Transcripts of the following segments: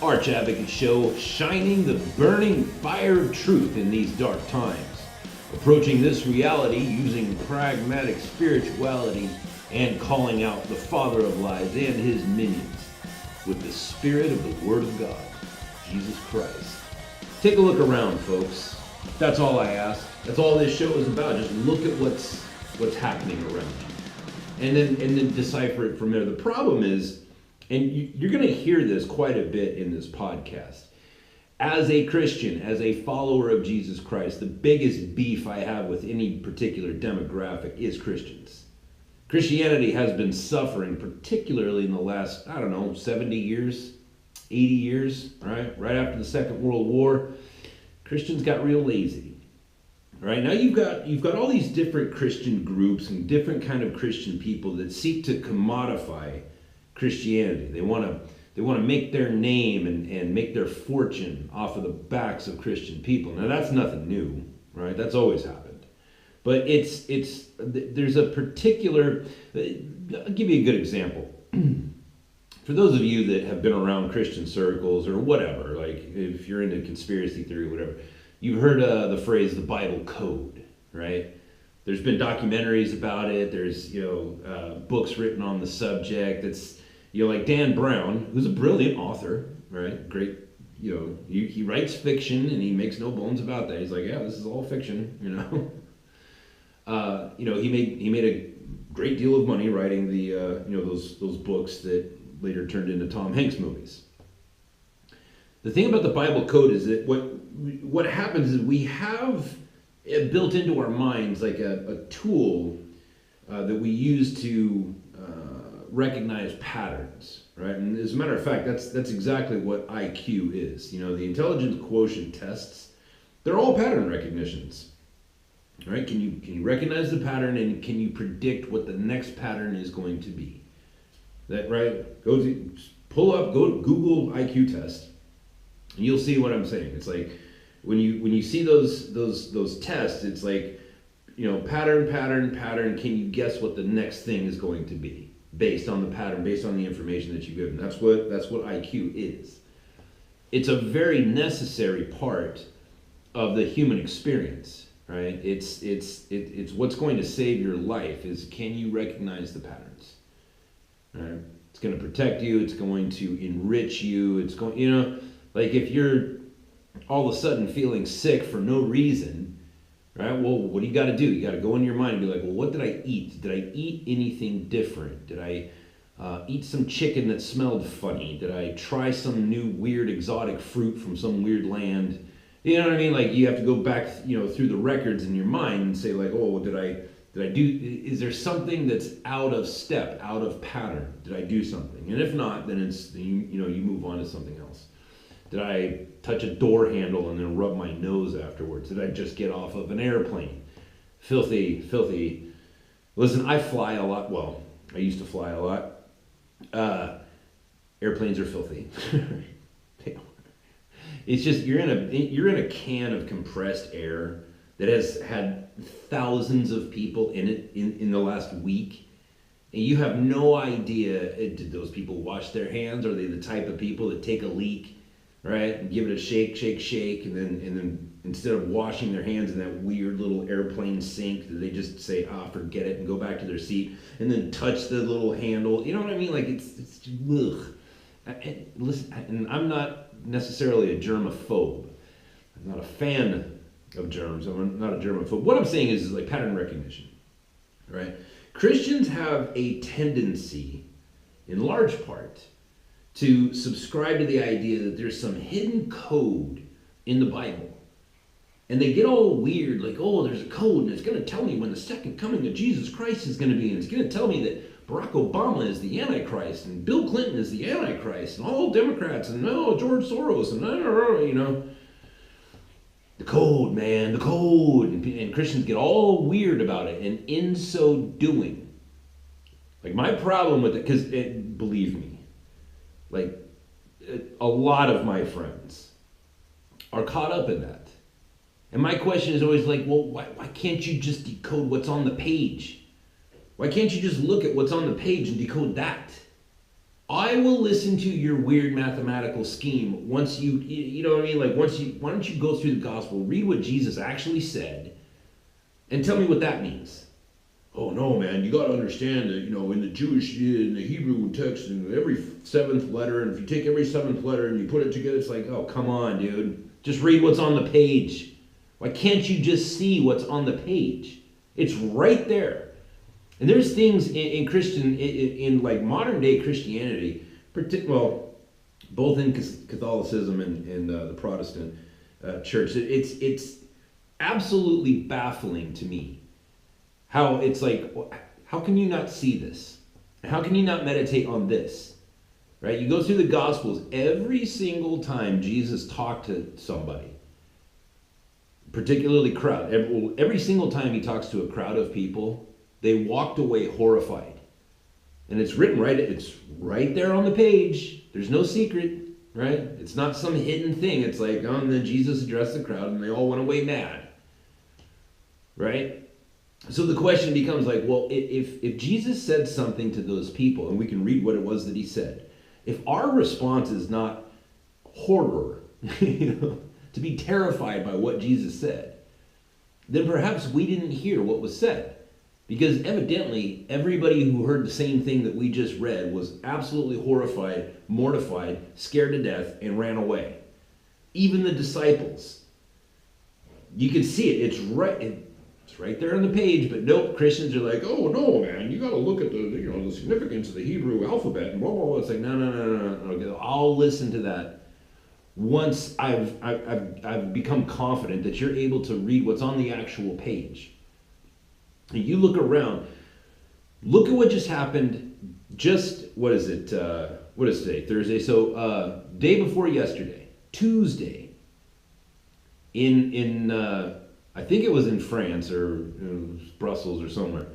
Arch Advocate Show, shining the burning fire of truth in these dark times. Approaching this reality using pragmatic spirituality and calling out the father of lies and his minions with the spirit of the Word of God, Jesus Christ. Take a look around, folks. That's all I ask. That's all this show is about. Just look at what's happening around you, and then decipher it from there. The problem is, and you're going to hear this quite a bit in this podcast. As a Christian, as a follower of Jesus Christ, the biggest beef I have with any particular demographic is Christians. Christianity has been suffering, particularly in the last, 70 years, 80 years, right after the Second World War. Christians got real lazy. Right now you've got all these different Christian groups and different kind of Christian people that seek to commodify Christianity. They want to make their name and make their fortune off of the backs of Christian people. Now that's nothing new, right? That's always happened. But there's a particular, I'll give you a good example. For those of you that have been around Christian circles or whatever, like if you're into conspiracy theory or whatever, you've heard the phrase the Bible Code, right? There's been documentaries about it. There's books written on the subject. It's like Dan Brown, who's a brilliant author, right? Great, he writes fiction and he makes no bones about that. He's like, yeah, this is all fiction, he made a great deal of money writing the those books that later turned into Tom Hanks movies. The thing about the Bible Code is that what happens is we have built into our minds like a tool that we use to recognize patterns, right? And as a matter of fact, that's exactly what IQ is. The intelligence quotient tests, they're all pattern recognitions. Right? Can you recognize the pattern and can you predict what the next pattern is going to be? That right? Go to Google IQ test, and you'll see what I'm saying. It's like when you see those tests, it's like pattern. Can you guess what the next thing is going to be based on the pattern, based on the information that you've given? That's what IQ is. It's a very necessary part of the human experience. Right? It's what's going to save your life is can you recognize the patterns? Right? It's going to protect you. It's going to enrich you. It's going, like if you're all of a sudden feeling sick for no reason, right? Well, what do you got to do? You got to go in your mind and be like, well, what did I eat? Did I eat anything different? Did I eat some chicken that smelled funny? Did I try some new weird exotic fruit from some weird land? You know what I mean? Like you have to go back, through the records in your mind and say like, oh, did I do? Is there something that's out of step, out of pattern? Did I do something? And if not, then it's you move on to something else. Did I touch a door handle and then rub my nose afterwards? Did I just get off of an airplane? Filthy. Listen, I fly a lot. Well, I used to fly a lot. Airplanes are filthy. It's just you're in a can of compressed air that has had thousands of people in it in the last week, and you have no idea. Did those people wash their hands? Are they the type of people that take a leak, right, and give it a shake, and then instead of washing their hands in that weird little airplane sink, they just say, forget it, and go back to their seat, and then touch the little handle. You know what I mean? Like it's ugh. Listen, and I'm not necessarily a germaphobe. I'm not a fan of germs. I'm not a germaphobe. What I'm saying is like pattern recognition, right? Christians have a tendency, in large part, to subscribe to the idea that there's some hidden code in the Bible. And they get all weird, like, oh, there's a code, and it's going to tell me when the second coming of Jesus Christ is going to be, and it's going to tell me that Barack Obama is the Antichrist, and Bill Clinton is the Antichrist, and all Democrats, and George Soros, and the code, man, the code, and Christians get all weird about it, and in so doing, like my problem with it, because believe me, like a lot of my friends are caught up in that. And my question is always like, well, why can't you just decode what's on the page? Why can't you just look at what's on the page and decode that? I will listen to your weird mathematical scheme once you know what I mean? Like why don't you go through the gospel, read what Jesus actually said, and tell me what that means. Oh no, man, you got to understand that, in the in the Hebrew text, in every seventh letter, and if you take every seventh letter and you put it together, it's like, oh, come on, dude. Just read what's on the page. Why can't you just see what's on the page? It's right there. And there's things in like modern day Christianity, both in Catholicism and the Protestant church, it's absolutely baffling to me how it's like, how can you not see this? How can you not meditate on this? Right? You go through the Gospels, every single time Jesus talked to somebody, particularly crowd, every single time he talks to a crowd of people, they walked away horrified. And it's right there on the page. There's no secret, right? It's not some hidden thing. It's like, and then Jesus addressed the crowd and they all went away mad. Right? So the question becomes like, well, if Jesus said something to those people, and we can read what it was that he said, if our response is not horror, to be terrified by what Jesus said, then perhaps we didn't hear what was said. Because evidently, everybody who heard the same thing that we just read was absolutely horrified, mortified, scared to death, and ran away. Even the disciples. You can see it. It's right there on the page, but nope, Christians are like, oh no, man, you got to look at the significance of the Hebrew alphabet and blah blah blah. It's like no. Okay, I'll listen to that once I've become confident that you're able to read what's on the actual page. And you look around, look at what just happened. What is it? What is today? Thursday. So day before yesterday, Tuesday, in I think it was in France or Brussels or somewhere.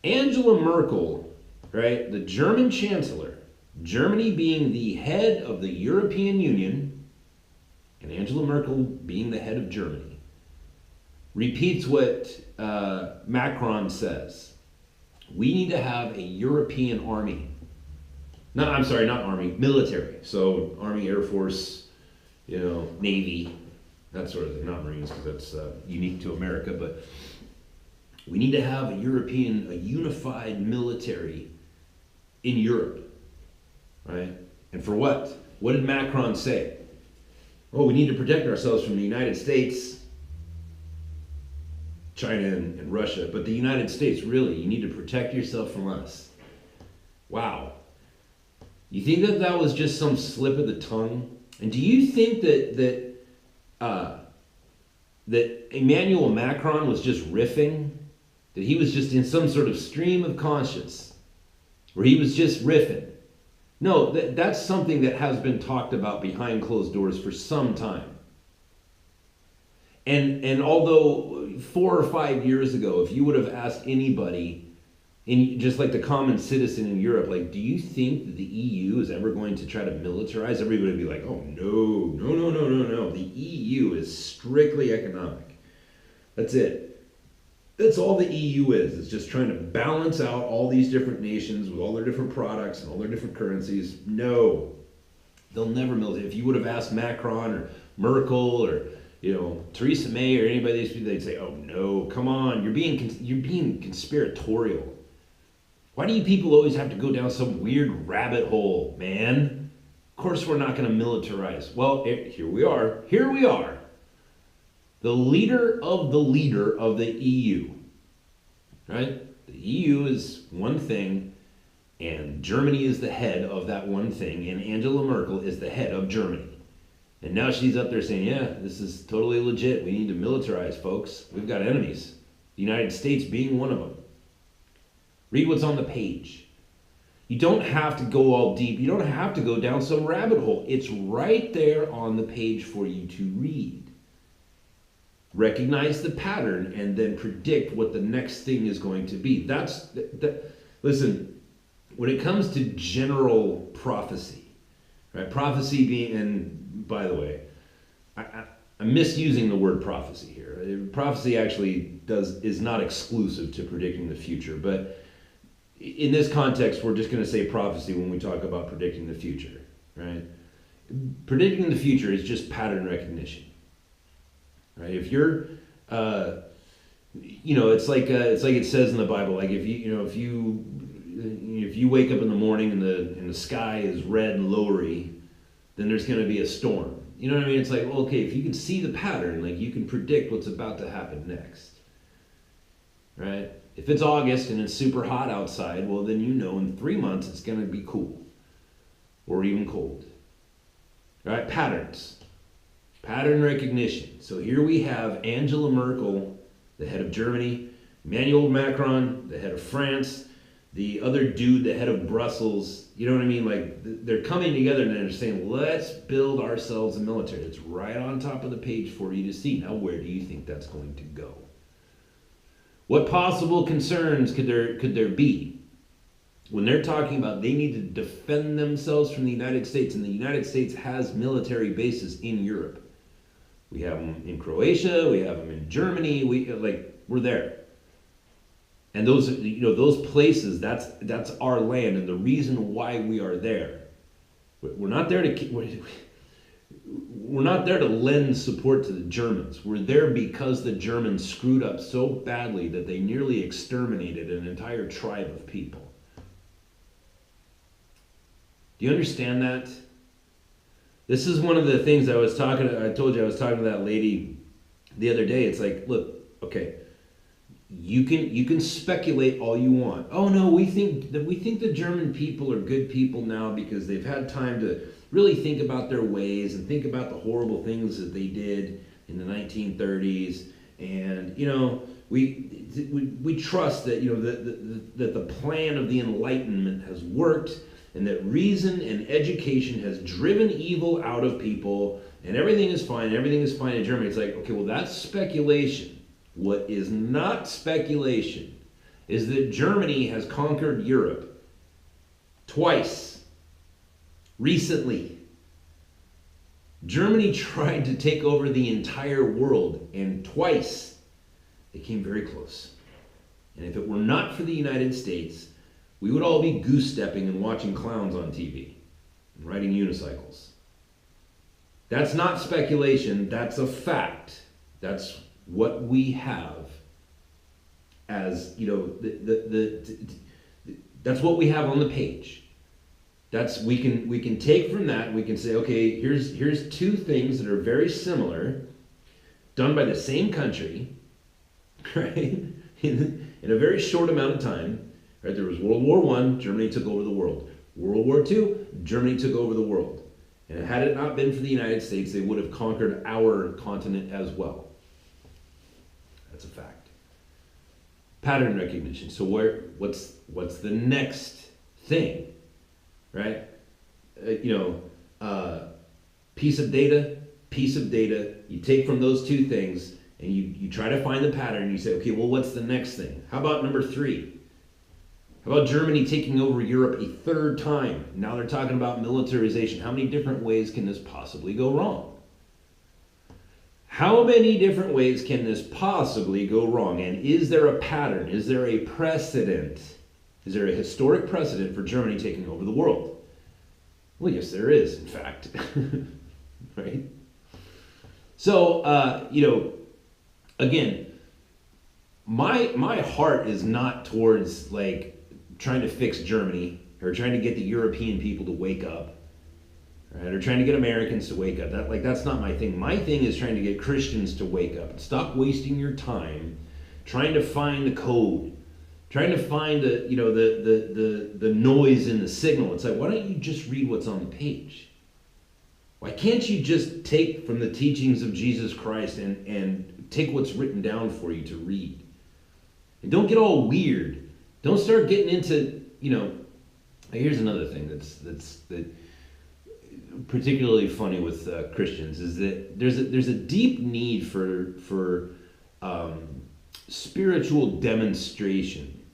Angela Merkel, right, the German chancellor, Germany being the head of the European Union, and Angela Merkel being the head of Germany, repeats what Macron says. We need to have a European army. Not army, military. So Army, Air Force, Navy, that sort of thing. Not Marines, because that's unique to America, but we need to have a unified military in Europe, right? And for what? What did Macron say? Oh, we need to protect ourselves from the United States, China, and Russia. But the United States, really, you need to protect yourself from us. Wow. You think that was just some slip of the tongue? And do you think that Emmanuel Macron was just riffing? That he was just in some sort of stream of conscience? Where he was just riffing? No, that's something that has been talked about behind closed doors for some time. And although 4 or 5 years ago, if you would have asked anybody, just like the common citizen in Europe, like, do you think that the EU is ever going to try to militarize? Everybody would be like, oh, no. The EU is strictly economic. That's it. That's all the EU is. It's just trying to balance out all these different nations with all their different products and all their different currencies. No, they'll never militarize. If you would have asked Macron or Merkel or Theresa May or anybody of these people, they'd say, oh no, come on, you're being conspiratorial. Why do you people always have to go down some weird rabbit hole, man? Of course we're not going to militarize. Well, here we are. The leader of the EU, right? The EU is one thing, and Germany is the head of that one thing, and Angela Merkel is the head of Germany. And now she's up there saying, yeah, this is totally legit. We need to militarize, folks. We've got enemies. The United States being one of them. Read what's on the page. You don't have to go all deep. You don't have to go down some rabbit hole. It's right there on the page for you to read. Recognize the pattern and then predict what the next thing is going to be. Listen, when it comes to general prophecy, right? Prophecy being, and by the way, I'm misusing the word prophecy here. Prophecy actually is not exclusive to predicting the future, but in this context, we're just going to say prophecy when we talk about predicting the future, right? Predicting the future is just pattern recognition, right? If you're, it's like it says in the Bible, like if you wake up in the morning and the sky is red and lowry, then there's going to be a storm. You know what I mean? It's like, well, okay, if you can see the pattern, like you can predict what's about to happen next, right? If it's August and it's super hot outside, well, then in 3 months it's going to be cool or even cold. All right, patterns, pattern recognition. So here we have Angela Merkel, the head of Germany, Emmanuel Macron, the head of France, the other dude, the head of Brussels. You know what I mean? Like they're coming together and they're saying, let's build ourselves a military. It's right on top of the page for you to see. Now, where do you think that's going to go? What possible concerns could there be when they're talking about they need to defend themselves from the United States, and the United States has military bases in Europe? We have them in Croatia, we have them in Germany, we're there. And those places, that's our land, and the reason why we are there. We're not there to lend support to the Germans. We're there because the Germans screwed up so badly that they nearly exterminated an entire tribe of people. Do you understand that? This is one of the things I told you I was talking to that lady the other day. It's like, look, okay, you can speculate all you want. Oh no, we think the German people are good people now because they've had time to really think about their ways and think about the horrible things that they did in the 1930s. And we trust that that the plan of the Enlightenment has worked, and that reason and education has driven evil out of people, and everything is fine in Germany. It's like, okay, well, that's speculation. What is not speculation is that Germany has conquered Europe twice recently. Germany tried to take over the entire world, and twice they came very close. And if it were not for the United States, we would all be goose-stepping and watching clowns on TV and riding unicycles. That's not speculation, that's a fact. That's what we have as, that's what we have on the page. We can take from that, we can say, okay, here's two things that are very similar, done by the same country, right? In a very short amount of time. Right? There was World War I, Germany took over the world. World War II, Germany took over the world. And had it not been for the United States, they would have conquered our continent as well. That's a fact. Pattern recognition. So what's the next thing, right? Piece of data. You take from those two things and you try to find the pattern. And you say, okay, well, what's the next thing? How about number 3? How about Germany taking over Europe a 3rd time? Now they're talking about militarization. How many different ways can this possibly go wrong? How many different ways can this possibly go wrong? And is there a pattern? Is there a precedent? Is there a historic precedent for Germany taking over the world? Well, yes, there is, in fact. Right? So, again, my heart is not towards trying to fix Germany or trying to get the European people to wake up, right? Or trying to get Americans to wake up. That's not my thing. My thing is trying to get Christians to wake up. Stop wasting your time trying to find the code, trying to find the noise in the signal. It's like, why don't you just read what's on the page? Why can't you just take from the teachings of Jesus Christ and take what's written down for you to read? And don't get all weird. Don't start getting into, here's another thing that's particularly funny with Christians is that there's a deep need for spiritual demonstration,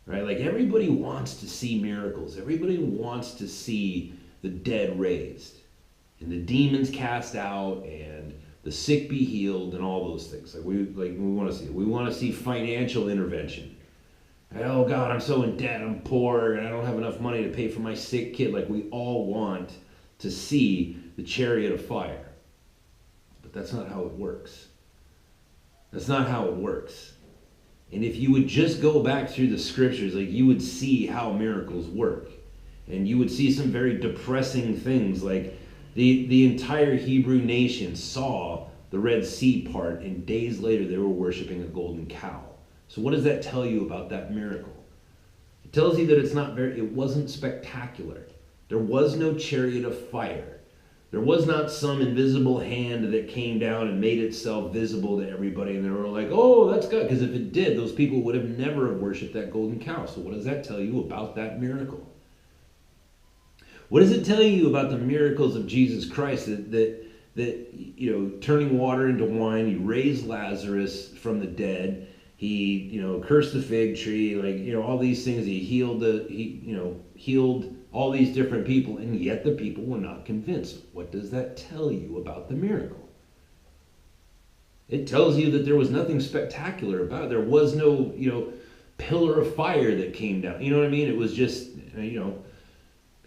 right? Like everybody wants to see miracles. Everybody wants to see the dead raised and the demons cast out and the sick be healed and all those things. We want to see. We want to see financial intervention. Oh God, I'm so in debt, I'm poor, and I don't have enough money to pay for my sick kid. Like, we all want to see the chariot of fire. But that's not how it works. That's not how it works. And if you would just go back through the scriptures, like, you would see how miracles work. And you would see some very depressing things, like the entire Hebrew nation saw the Red Sea part, and days later they were worshiping a golden cow. So what does that tell you about that miracle? It tells you that it wasn't spectacular. There was no chariot of fire. There was not some invisible hand that came down and made itself visible to everybody, and they were like, oh, that's good. Because if it did, those people would have never have worshipped that golden cow. So what does that tell you about that miracle? What does it tell you about the miracles of Jesus Christ that turning water into wine, he raised Lazarus from the dead, he, cursed the fig tree, all these things, he healed all these different people, and yet the people were not convinced. What does that tell you about the miracle? It tells you that there was nothing spectacular about it. There was no, pillar of fire that came down. You know what I mean? It was just,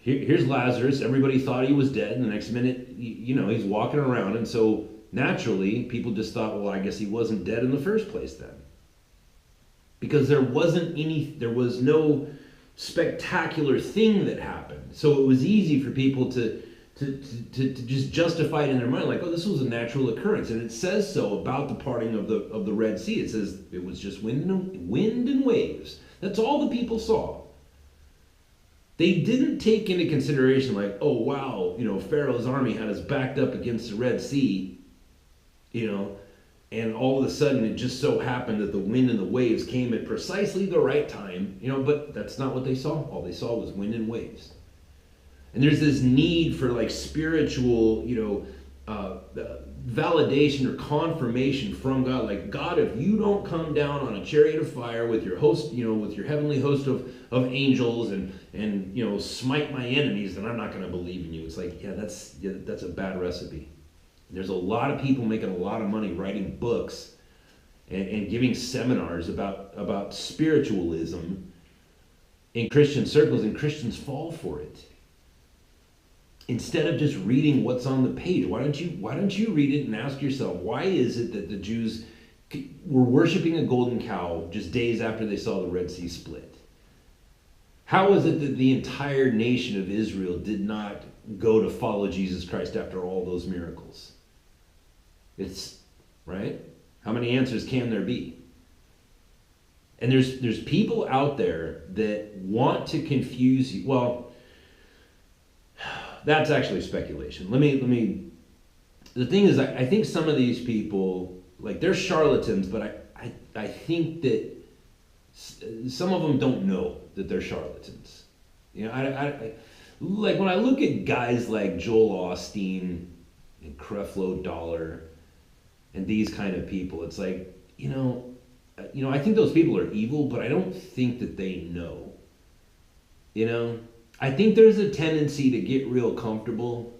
here's Lazarus. Everybody thought he was dead. And the next minute, he's walking around. And so naturally, people just thought, well, I guess he wasn't dead in the first place then. Because there was no spectacular thing that happened. So it was easy for people to just justify it in their mind, like, oh, this was a natural occurrence. And it says so about the parting of the Red Sea. It says it was just wind and waves. That's all the people saw. They didn't take into consideration, like, oh, wow, Pharaoh's army had us backed up against the Red Sea, and all of a sudden it just so happened that the wind and the waves came at precisely the right time, but that's not what they saw. All they saw was wind and waves. And there's this need for, like, spiritual, validation or confirmation from God. Like, God, if you don't come down on a chariot of fire with your host, with your heavenly host of angels and smite my enemies, then I'm not going to believe in you. It's like, that's a bad recipe. There's a lot of people making a lot of money writing books and giving seminars about spiritualism in Christian circles, and Christians fall for it. Instead of just reading what's on the page, why don't you read it and ask yourself, why is it that the Jews were worshiping a golden cow just days after they saw the Red Sea split? How is it that the entire nation of Israel did not go to follow Jesus Christ after all those miracles? It's, right? How many answers can there be? And there's people out there that want to confuse you. Well, that's actually speculation. Let me. The thing is, I think some of these people, like, they're charlatans, but I think that some of them don't know that they're charlatans. I like, when I look at guys like Joel Osteen and Creflo Dollar and these kind of people, it's like, I think those people are evil, but I don't think that they know. I think there's a tendency to get real comfortable.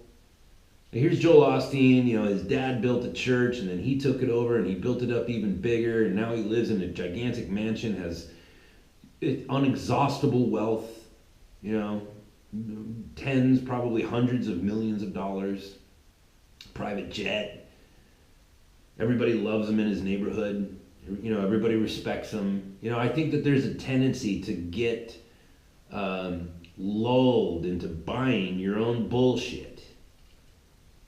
Here's Joel Osteen, his dad built a church, and then he took it over and he built it up even bigger, and now he lives in a gigantic mansion, has unexhaustible wealth, tens, probably hundreds of millions of dollars, private jet. Everybody loves him in his neighborhood. Everybody respects him. I think that there's a tendency to get lulled into buying your own bullshit.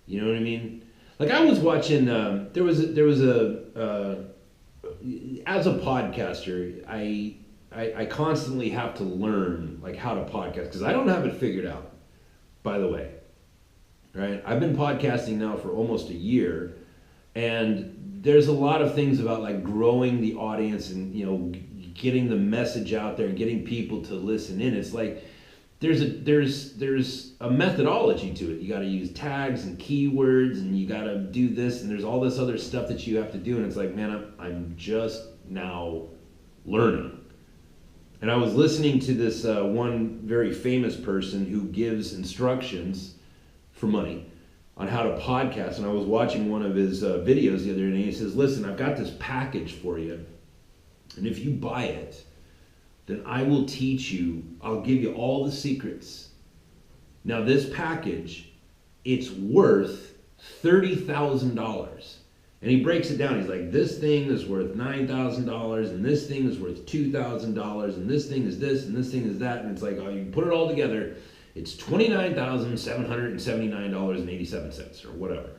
You know what I mean? Like, I was watching, there was a as a podcaster, I constantly have to learn, like, how to podcast, because I don't have it figured out, by the way. Right? I've been podcasting now for almost a year, and there's a lot of things about, like, growing the audience and, getting the message out there and getting people to listen in. It's like there's a methodology to it. You got to use tags and keywords, and you got to do this, and there's all this other stuff that you have to do, and it's like, man, I'm just now learning. And I was listening to this one very famous person who gives instructions for money on how to podcast, and I was watching one of his videos the other day, and he says, listen, I've got this package for you, and if you buy it, then I will teach you, I'll give you all the secrets. Now this package, it's worth $30,000. And he breaks it down. He's like, this thing is worth $9,000, and this thing is worth $2,000, and this thing is this, and this thing is that. And it's like, oh, you put it all together, it's $29,779.87 or whatever.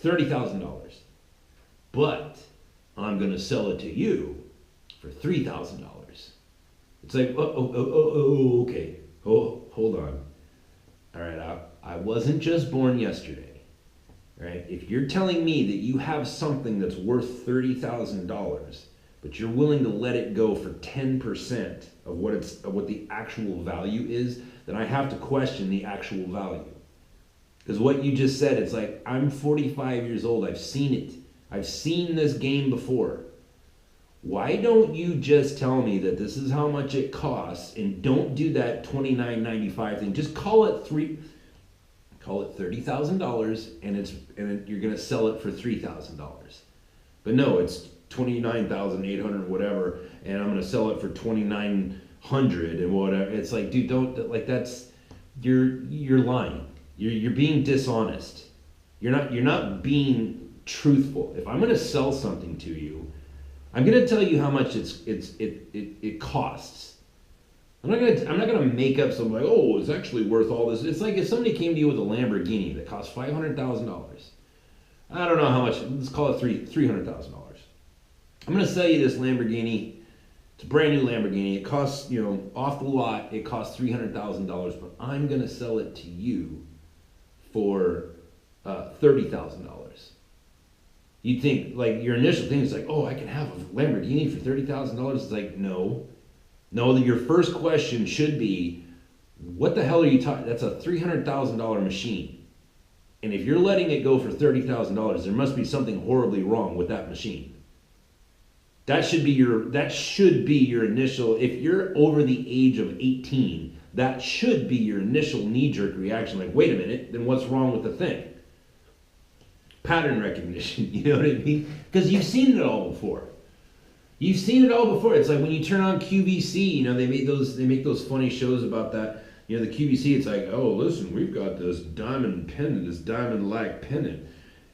$30,000. But I'm going to sell it to you for $3,000. It's like, okay. Oh, hold on. All right, I wasn't just born yesterday. Right? If you're telling me that you have something that's worth $30,000, but you're willing to let it go for 10% of what the actual value is, then I have to question the actual value. Because what you just said, it's like, I'm 45 years old. I've seen it. I've seen this game before. Why don't you just tell me that this is how much it costs, and don't do that $29.95 thing? Just call it $30,000, and you're gonna sell it for $3,000. But no, it's $29,800 whatever, and I'm gonna sell it for $2,900 and whatever. It's like, dude, don't, like, that's, you're lying. You're being dishonest. You're not being truthful. If I'm gonna sell something to you, I'm gonna tell you how much it costs. I'm not gonna make up something like, oh, it's actually worth all this. It's like if somebody came to you with a Lamborghini that costs $500,000. I don't know how much. Let's call it $300,000. I'm gonna sell you this Lamborghini. It's a brand new Lamborghini. It costs, off the lot, it costs $300,000, but I'm gonna sell it to you for $30,000. You'd think, like, your initial thing is like, oh, I can have a Lamborghini for $30,000. It's like, no, your first question should be, what the hell are you talking? That's a $300,000 machine. And if you're letting it go for $30,000, there must be something horribly wrong with that machine. That should be your initial, if you're over the age of 18, that should be your initial knee-jerk reaction. Like, wait a minute, then what's wrong with the thing? Pattern recognition, you know what I mean? Because you've seen it all before. You've seen it all before. It's like when you turn on QVC, they make those funny shows about that. The QVC, it's like, oh, listen, we've got this diamond pendant, this diamond-like pendant.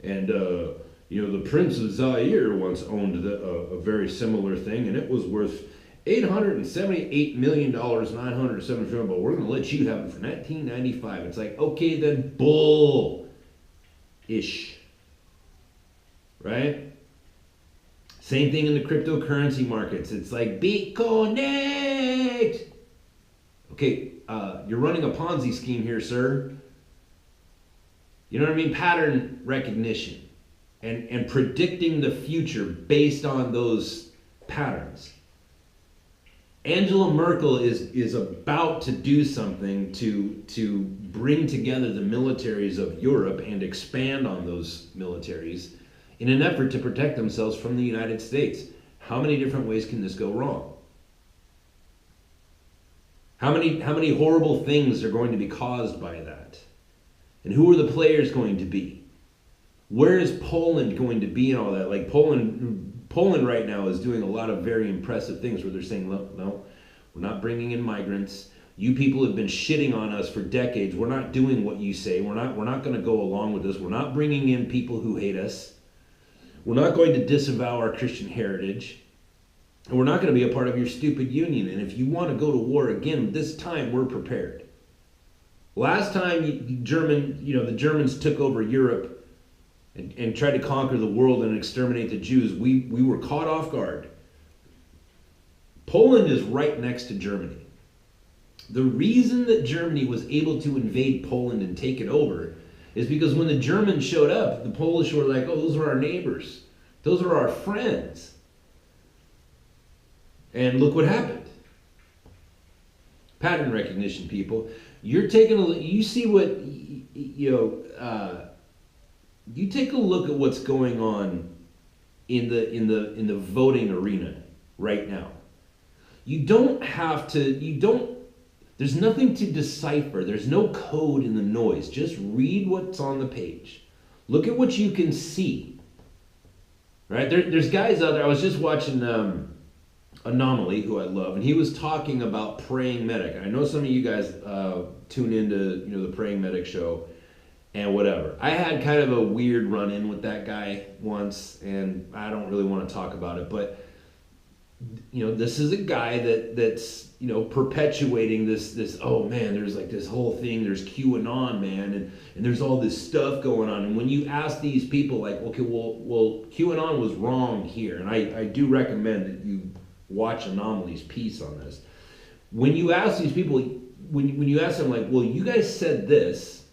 And, the Prince of Zaire once owned a very similar thing, and it was worth $878,977,000, but we're going to let you have it for $1995. It's like, okay, then bull-ish. Right? Same thing in the cryptocurrency markets. It's like, be connect. Okay, you're running a Ponzi scheme here, sir. You know what I mean? Pattern recognition and predicting the future based on those patterns. Angela Merkel is about to do something to bring together the militaries of Europe and expand on those militaries in an effort to protect themselves from the United States. How many different ways can this go wrong? How many horrible things are going to be caused by that? And who are the players going to be? Where is Poland going to be and all that? Like Poland right now is doing a lot of very impressive things where they're saying, no, we're not bringing in migrants. You people have been shitting on us for decades. We're not doing what you say. We're not going to go along with this. We're not bringing in people who hate us. We're not going to disavow our Christian heritage. And we're not going to be a part of your stupid union. And if you want to go to war again, this time we're prepared. Last time the Germans took over Europe and tried to conquer the world and exterminate the Jews, we were caught off guard. Poland is right next to Germany. The reason that Germany was able to invade Poland and take it over is because when the Germans showed up, the Polish were like, oh, those are our neighbors. Those are our friends. And look what happened. Pattern recognition, people. You take a look at what's going on in the voting arena right now. There's nothing to decipher. There's no code in the noise. Just read what's on the page. Look at what you can see. Right? There's guys out there. I was just watching Anomaly, who I love, and he was talking about Praying Medic. And I know some of you guys tune into the Praying Medic show and whatever. I had kind of a weird run-in with that guy once, and I don't really want to talk about it, but this is a guy that's perpetuating this. Oh man, there's like this whole thing. There's QAnon, man, and there's all this stuff going on. And when you ask these people, like, okay, well, QAnon was wrong here, and I do recommend that you watch Anomaly's piece on this. When you ask these people, when you ask them, like, well, you guys said this,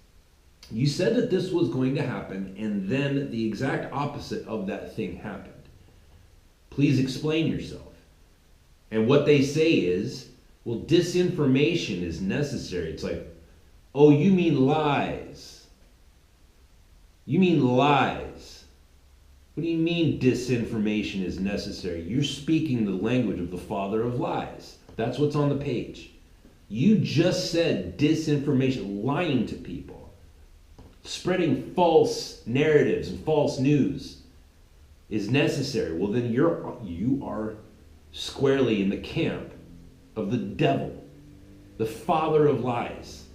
you said that this was going to happen, and then the exact opposite of that thing happened. Please explain yourself. And what they say is, well, disinformation is necessary. It's like, oh, you mean lies. You mean lies. What do you mean disinformation is necessary? You're speaking the language of the father of lies. That's what's on the page. You just said disinformation, lying to people, spreading false narratives and false news is necessary. Well, then you are squarely in the camp of the devil, the father of lies.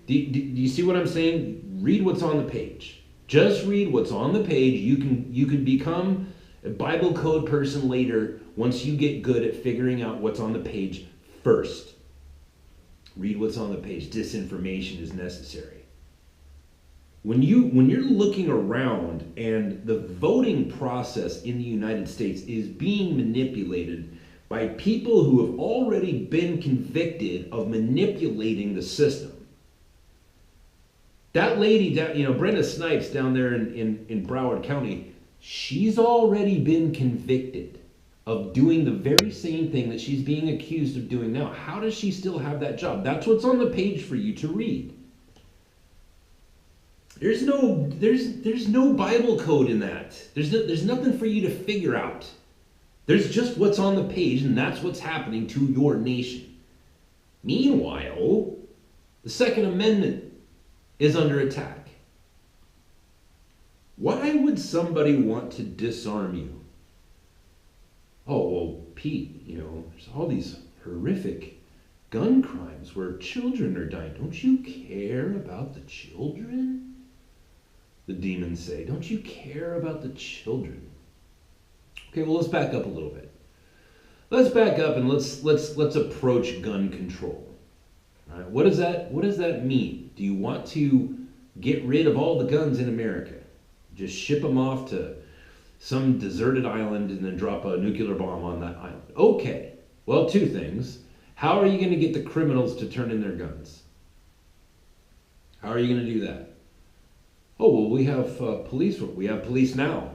Do you see what I'm saying? Read what's on the page. Just read what's on the page. You can become a Bible code person later once you get good at figuring out what's on the page first. Read what's on the page. Disinformation is necessary. When you're looking around and the voting process in the United States is being manipulated by people who have already been convicted of manipulating the system. That lady down, Brenda Snipes down there in Broward County, she's already been convicted of doing the very same thing that she's being accused of doing now. How does she still have that job? That's what's on the page for you to read. There's no Bible code in that. There's nothing for you to figure out. There's just what's on the page, and that's what's happening to your nation. Meanwhile, the Second Amendment is under attack. Why would somebody want to disarm you? Oh, well, Pete, there's all these horrific gun crimes where children are dying. Don't you care about the children? The demons say, don't you care about the children? Okay, well, let's back up a little bit. Let's back up and let's approach gun control. All right, what does that mean? Do you want to get rid of all the guns in America? Just ship them off to some deserted island and then drop a nuclear bomb on that island? Okay, well, two things. How are you going to get the criminals to turn in their guns? How are you going to do that? Oh, well, we have police. We have police now.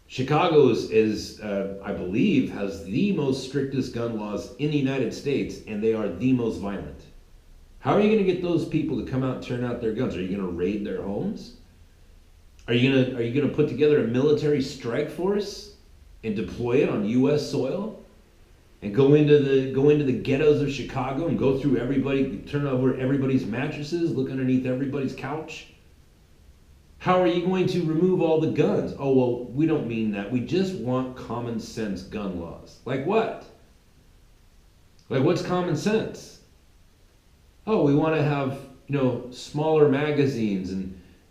Chicago is I believe, has the most strictest gun laws in the United States, and they are the most violent. How are you going to get those people to come out and turn out their guns? Are you going to raid their homes? Are you going to put together a military strike force and deploy it on U.S. soil? And go into the ghettos of Chicago and go through everybody, turn over everybody's mattresses, look underneath everybody's couch? How are you going to remove all the guns? Oh, well, we don't mean that. We just want common sense gun laws. Like what? Like what's common sense? Oh, we want to have, smaller magazines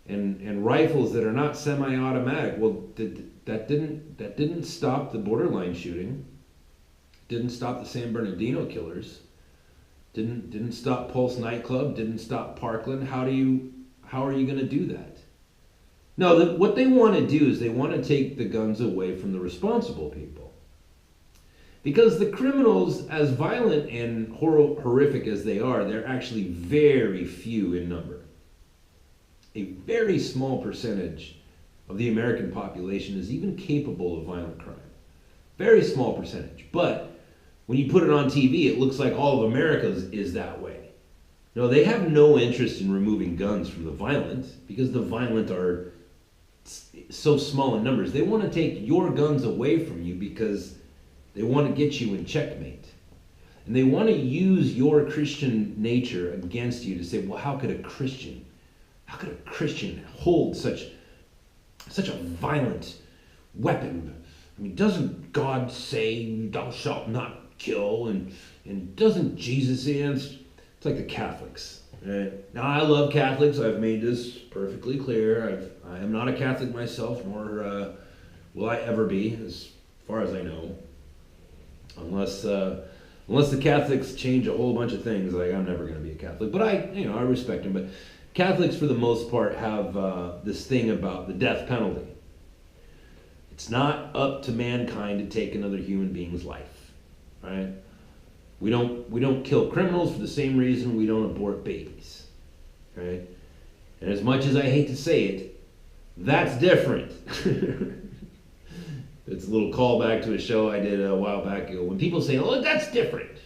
and rifles that are not semi-automatic. Well, that didn't stop the borderline shooting. Didn't stop the San Bernardino killers. Didn't stop Pulse nightclub. Didn't stop Parkland. How are you going to do that? No, what they want to do is they want to take the guns away from the responsible people. Because the criminals, as violent and horrific as they are, they're actually very few in number. A very small percentage of the American population is even capable of violent crime. Very small percentage. But when you put it on TV, it looks like all of America is that way. No, they have no interest in removing guns from the violent because the violent are so small in numbers. They want to take your guns away from you because they want to get you in checkmate. And they want to use your Christian nature against you to say, well, how could a Christian hold such a violent weapon? I mean, doesn't God say, thou shalt not kill? And doesn't Jesus say, it's like the Catholics. Right? Now, I love Catholics. I've made this perfectly clear. I am not a Catholic myself, nor will I ever be, as far as I know. Unless the Catholics change a whole bunch of things, like I'm never going to be a Catholic. But I respect them. But Catholics, for the most part, have this thing about the death penalty. It's not up to mankind to take another human being's life, right? We don't kill criminals for the same reason we don't abort babies, right? And as much as I hate to say it, that's different. It's a little callback to a show I did a while back ago. When people say, "Oh, that's different,"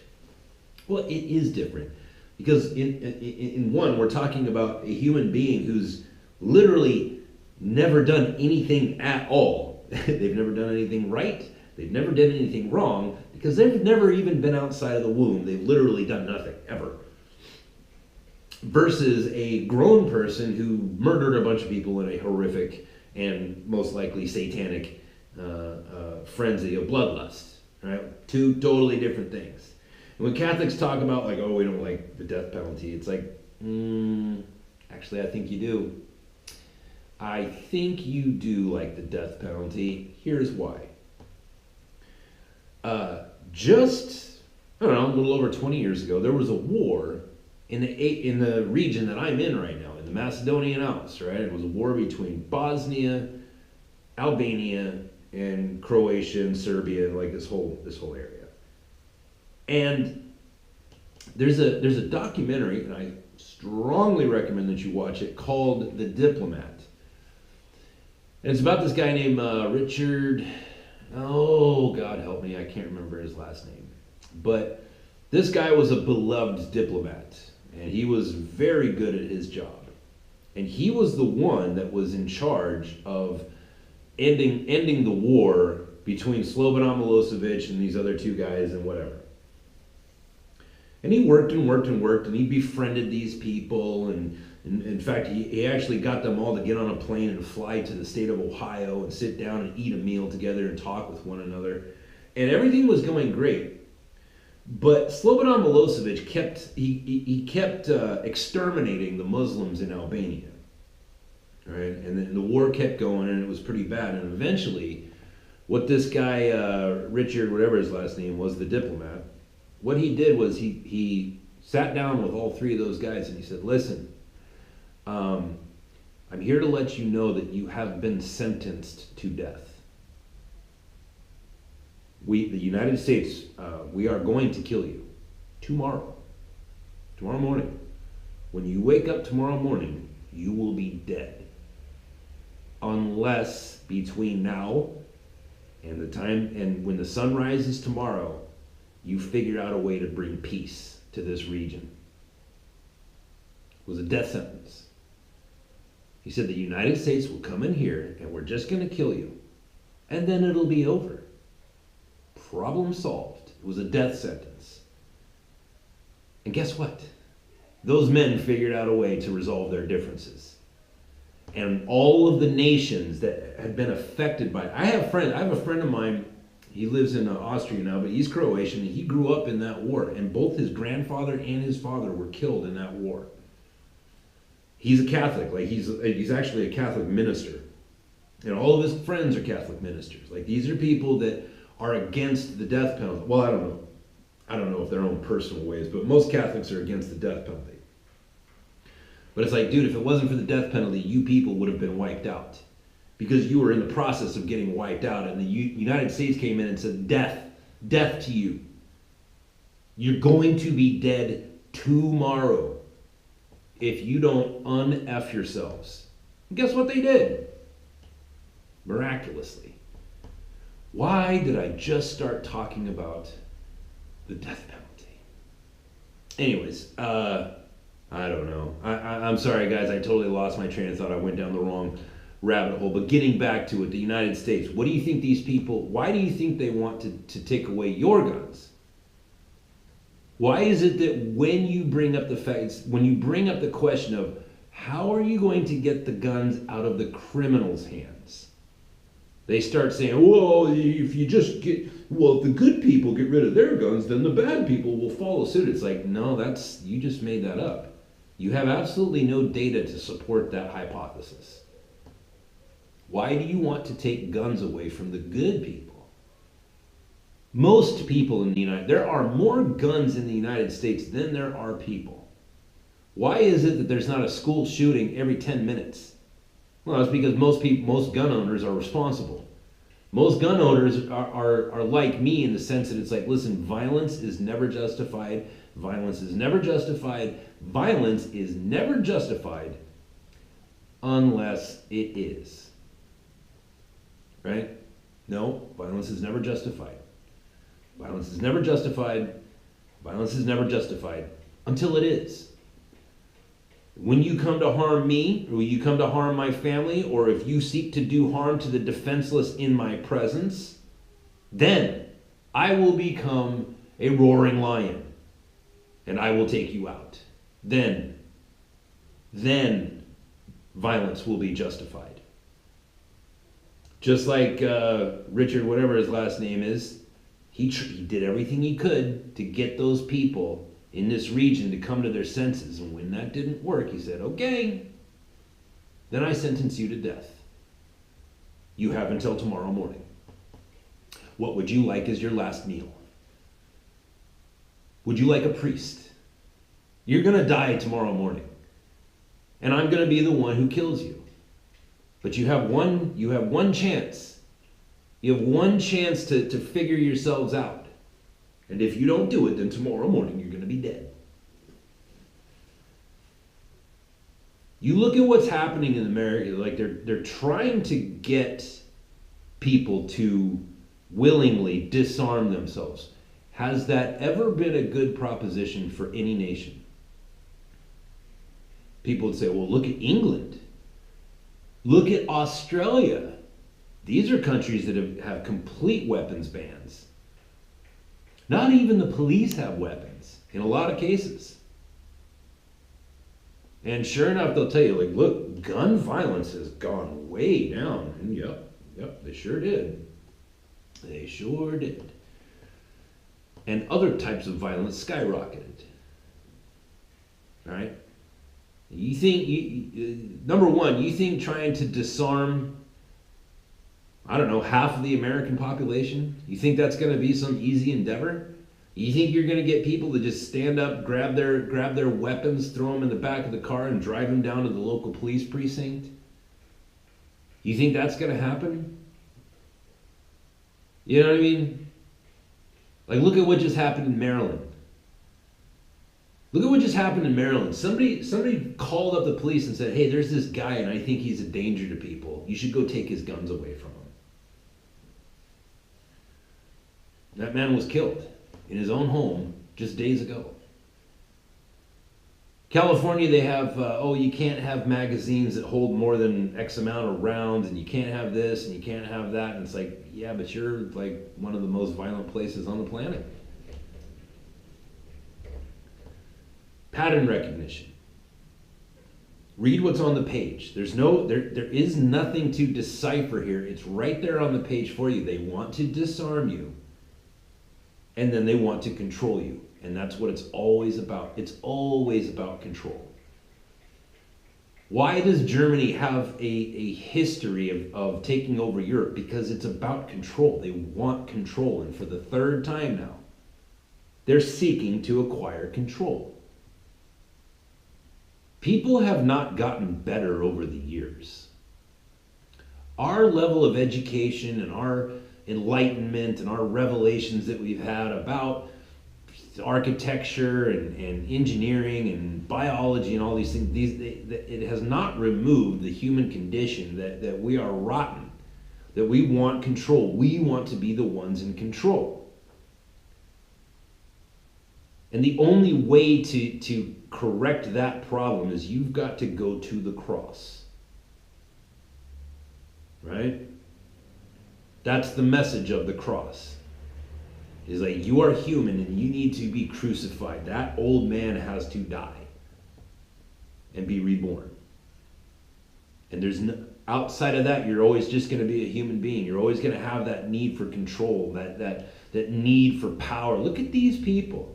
well, it is different because in one, we're talking about a human being who's literally never done anything at all. They've never done anything right. They've never done anything wrong because they've never even been outside of the womb. They've literally done nothing, ever. Versus a grown person who murdered a bunch of people in a horrific and most likely satanic frenzy of bloodlust. Right? Two totally different things. And when Catholics talk about like, oh, we don't like the death penalty, it's like, actually, I think you do. I think you do like the death penalty. Here's why. Just, I don't know, a little over 20 years ago, there was a war in the region that I'm in right now, in the Macedonian Alps, right? It was a war between Bosnia, Albania, and Croatia and Serbia, like this whole area. And there's a documentary, and I strongly recommend that you watch it, called The Diplomat. And it's about this guy named Richard, oh, God help me, I can't remember his last name. But this guy was a beloved diplomat, and he was very good at his job. And he was the one that was in charge of ending the war between Slobodan Milosevic and these other two guys and whatever. And he worked and worked and worked, and he befriended these people, and in fact, he actually got them all to get on a plane and fly to the state of Ohio and sit down and eat a meal together and talk with one another. And everything was going great. But Slobodan Milosevic kept exterminating the Muslims in Albania. Right? And then the war kept going, and it was pretty bad. And eventually, what this guy, Richard, whatever his last name was, the diplomat, what he did was he sat down with all three of those guys and he said, listen, I'm here to let you know that you have been sentenced to death. The United States, we are going to kill you tomorrow morning. When you wake up tomorrow morning, you will be dead. Unless between now and the time, and when the sun rises tomorrow, you figure out a way to bring peace to this region. It was a death sentence. He said the United States will come in here and we're just going to kill you. And then it'll be over. Problem solved. It was a death sentence. And guess what? Those men figured out a way to resolve their differences. And all of the nations that had been affected by it. I have a friend of mine, he lives in Austria now, but he's Croatian. He grew up in that war, and both his grandfather and his father were killed in that war. He's a Catholic, like he's actually a Catholic minister. And all of his friends are Catholic ministers. Like these are people that are against the death penalty. Well, I don't know if their own personal ways, but most Catholics are against the death penalty. But it's like, dude, if it wasn't for the death penalty, you people would have been wiped out. Because you were in the process of getting wiped out, and the United States came in and said, death to you. You're going to be dead tomorrow if you don't un-F yourselves. And guess what they did? Miraculously. Why did I just start talking about the death penalty? Anyways, I don't know. I'm sorry, guys. I totally lost my train of thought. I went down the wrong rabbit hole. But getting back to it, the United States, what do you think these people, why do you think they want to take away your guns? Why is it that when you bring up the facts, when you bring up the question of how are you going to get the guns out of the criminals' hands, They start saying, well, if you just get, well, if the good people get rid of their guns, then the bad people will follow suit. It's like, no, you just made that up. You have absolutely no data to support that hypothesis. Why do you want to take guns away from the good people? Most people in there are more guns in the United States than there are people. Why is it that there's not a school shooting every 10 minutes? Well, it's because most gun owners are responsible. Most gun owners are like me in the sense that it's like, listen, violence is never justified. Violence is never justified. Violence is never justified unless it is. Right? No, violence is never justified. Violence is never justified. Violence is never justified until it is. When you come to harm me, or you come to harm my family, or if you seek to do harm to the defenseless in my presence, then I will become a roaring lion and I will take you out. Then violence will be justified. Just like Richard, whatever his last name is, he did everything he could to get those people in this region to come to their senses. And when that didn't work, he said, okay, then I sentence you to death. You have until tomorrow morning. What would you like as your last meal? Would you like a priest? You're going to die tomorrow morning. And I'm going to be the one who kills you. But you have one chance. You have one chance to figure yourselves out. And if you don't do it, then tomorrow morning you're going to be dead. You look at what's happening in America, like they're trying to get people to willingly disarm themselves. Has that ever been a good proposition for any nation? People would say, well, look at England. Look at Australia. These are countries that have complete weapons bans. Not even the police have weapons in a lot of cases. And sure enough, they'll tell you, like, look, gun violence has gone way down. And yep, they sure did. They sure did. And other types of violence skyrocketed. All right? You think, number one, you think trying to disarm, I don't know, half of the American population, you think that's going to be some easy endeavor? You think you're going to get people to just stand up, grab their weapons, throw them in the back of the car, and drive them down to the local police precinct? You think that's going to happen? You know what I mean? Like, look at what just happened in Maryland. Look at what just happened in Maryland. Somebody called up the police and said, hey, there's this guy and I think he's a danger to people. You should go take his guns away from him. That man was killed in his own home just days ago. California, they have, you can't have magazines that hold more than X amount of rounds, and you can't have this, and you can't have that. And it's like, yeah, but you're like one of the most violent places on the planet. Pattern recognition. Read what's on the page. There is nothing to decipher here. It's right there on the page for you. They want to disarm you, and then they want to control you. And that's what it's always about. It's always about control. Why does Germany have a history of taking over Europe? Because it's about control. They want control. And for the third time now, they're seeking to acquire control. People have not gotten better over the years. Our level of education and our enlightenment and our revelations that we've had about architecture and engineering and biology and all these things, it has not removed the human condition that we are rotten, that we want control. We want to be the ones in control. And the only way to correct that problem is you've got to go to the cross. Right? That's the message of the cross. Is like, you are human and you need to be crucified. That old man has to die and be reborn. And outside of that, you're always just going to be a human being. You're always going to have that need for control, that need for power. Look at these people.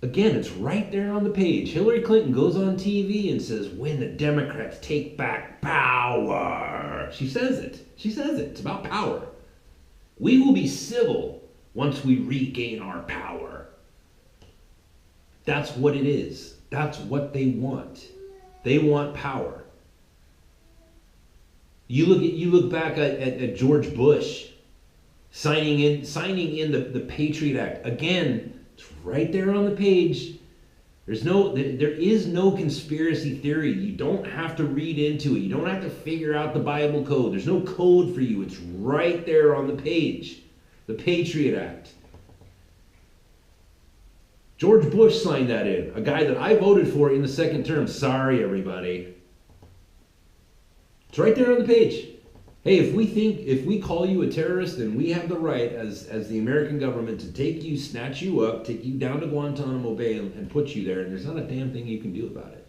Again, it's right there on the page. Hillary Clinton goes on TV and says, when the Democrats take back power. She says it. She says it. It's about power. We will be civil once we regain our power. That's what it is. That's what they want. They want power. You look back at George Bush signing in the Patriot Act. Again, it's right there on the page. There is no conspiracy theory. You don't have to read into it. You don't have to figure out the Bible code. There's no code for you. It's right there on the page. The Patriot Act. George Bush signed that in. A guy that I voted for in the second term. Sorry, everybody. It's right there on the page. Hey, if we call you a terrorist, then we have the right as the American government to take you, snatch you up, take you down to Guantanamo Bay and put you there, and there's not a damn thing you can do about it.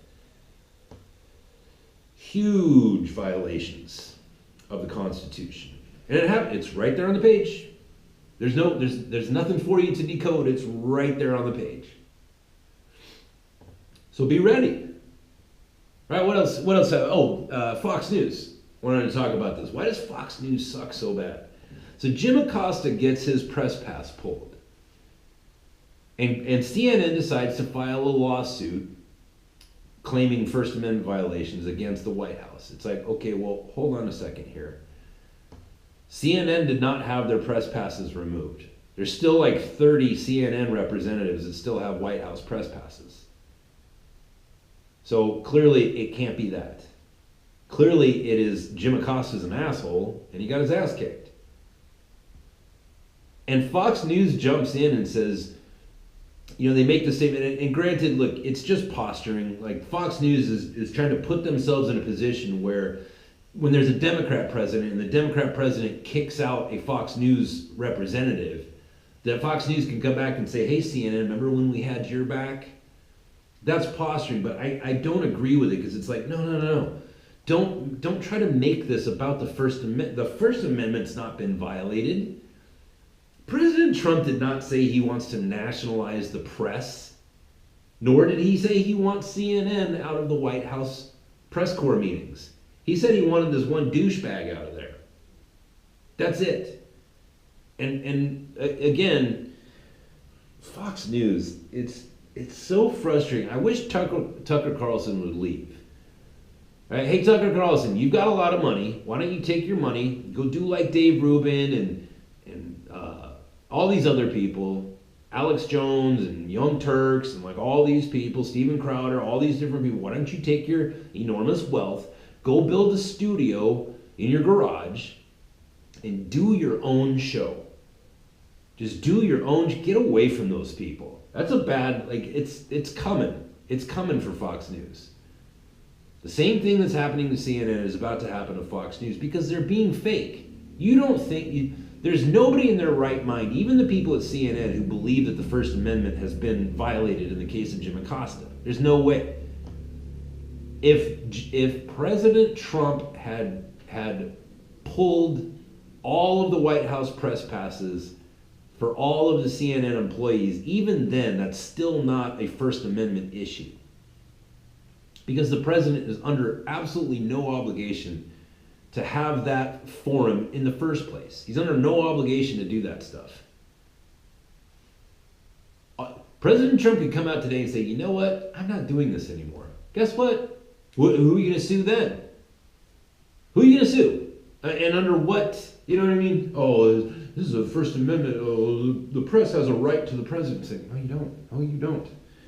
Huge violations of the Constitution. And it's right there on the page. There's nothing for you to decode. It's right there on the page. So be ready. Right, what else? Fox News. Wanted to talk about this. Why does Fox News suck so bad? So Jim Acosta gets his press pass pulled. And CNN decides to file a lawsuit claiming First Amendment violations against the White House. It's like, okay, well, hold on a second here. CNN did not have their press passes removed. There's still like 30 CNN representatives that still have White House press passes. So clearly it can't be that. Clearly it is Jim Acosta's an asshole and he got his ass kicked. And Fox News jumps in and says, they make the statement, and granted, look, it's just posturing. Like Fox News is trying to put themselves in a position where when there's a Democrat president and the Democrat president kicks out a Fox News representative, that Fox News can come back and say, hey, CNN, remember when we had your back? That's posturing, but I don't agree with it because it's like, no. Don't try to make this about the First Amendment. The First Amendment's not been violated. President Trump did not say he wants to nationalize the press, nor did he say he wants CNN out of the White House press corps meetings. He said he wanted this one douchebag out of there. That's it. And again, Fox News, it's so frustrating. I wish Tucker Carlson would leave. Right? Hey, Tucker Carlson, you've got a lot of money. Why don't you take your money, go do like Dave Rubin and all these other people, Alex Jones and Young Turks and like all these people, Steven Crowder, all these different people. Why don't you take your enormous wealth, go build a studio in your garage and do your own show. Just do your own, get away from those people. That's a bad, it's coming. It's coming for Fox News. The same thing that's happening to CNN is about to happen to Fox News because they're being fake. You don't think, there's nobody in their right mind, even the people at CNN who believe that the First Amendment has been violated in the case of Jim Acosta. There's no way. If President Trump had pulled all of the White House press passes for all of the CNN employees, even then, that's still not a First Amendment issue. Because the president is under absolutely no obligation to have that forum in the first place. He's under no obligation to do that stuff. President Trump could come out today and say, you know what? I'm not doing this anymore. Guess what? Who are you going to sue then? Who are you going to sue? And under what? You know what I mean? Oh, this is a First Amendment. Oh, the press has a right to the presidency. No, you don't. No, you don't.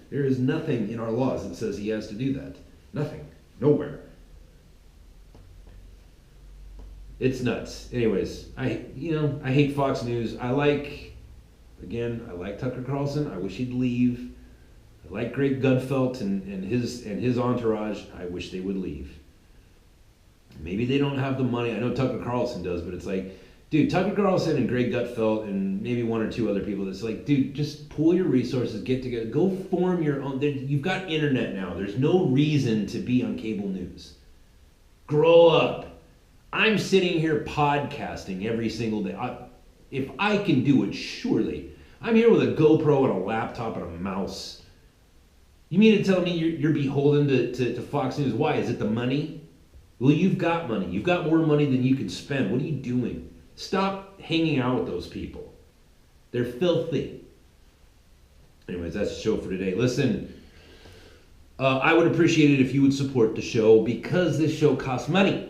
There is nothing in our laws that says he has to do that. Nothing. Nowhere. It's nuts. Anyways, I hate Fox News. I like Tucker Carlson. I wish he'd leave. I like Greg Gutfeld and his entourage. I wish they would leave. Maybe they don't have the money. I know Tucker Carlson does, but it's like, dude, Tucker Carlson and Greg Gutfeld and maybe one or two other people. It's like, dude, just pool your resources, get together, go form your own. You've got internet now. There's no reason to be on cable news. Grow up. I'm sitting here podcasting every single day. If I can do it, surely. I'm here with a GoPro and a laptop and a mouse. You mean to tell me you're beholden to Fox News? Why? Is it the money? Well, you've got money. You've got more money than you can spend. What are you doing? Stop hanging out with those people. They're filthy. Anyways, that's the show for today. Listen, I would appreciate it if you would support the show because this show costs money.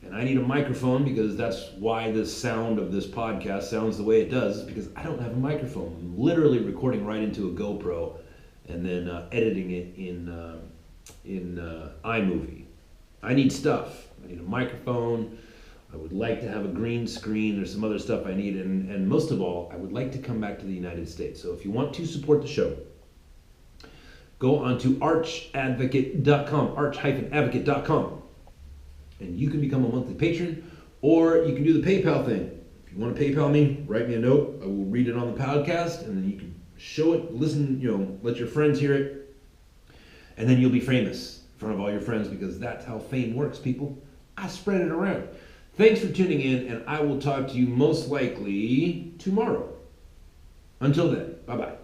And I need a microphone because that's why the sound of this podcast sounds the way it does, is because I don't have a microphone. I'm literally recording right into a GoPro and then editing it in iMovie. I need stuff. I need a microphone. I would like to have a green screen. There's some other stuff I need. And most of all, I would like to come back to the United States. So if you want to support the show, go on to archadvocate.com, arch-advocate.com. And you can become a monthly patron, or you can do the PayPal thing. If you want to PayPal me, write me a note. I will read it on the podcast, and then you can show it, listen, let your friends hear it, and then you'll be famous in front of all your friends, because that's how fame works, people. I spread it around. Thanks for tuning in, and I will talk to you most likely tomorrow. Until then, bye-bye.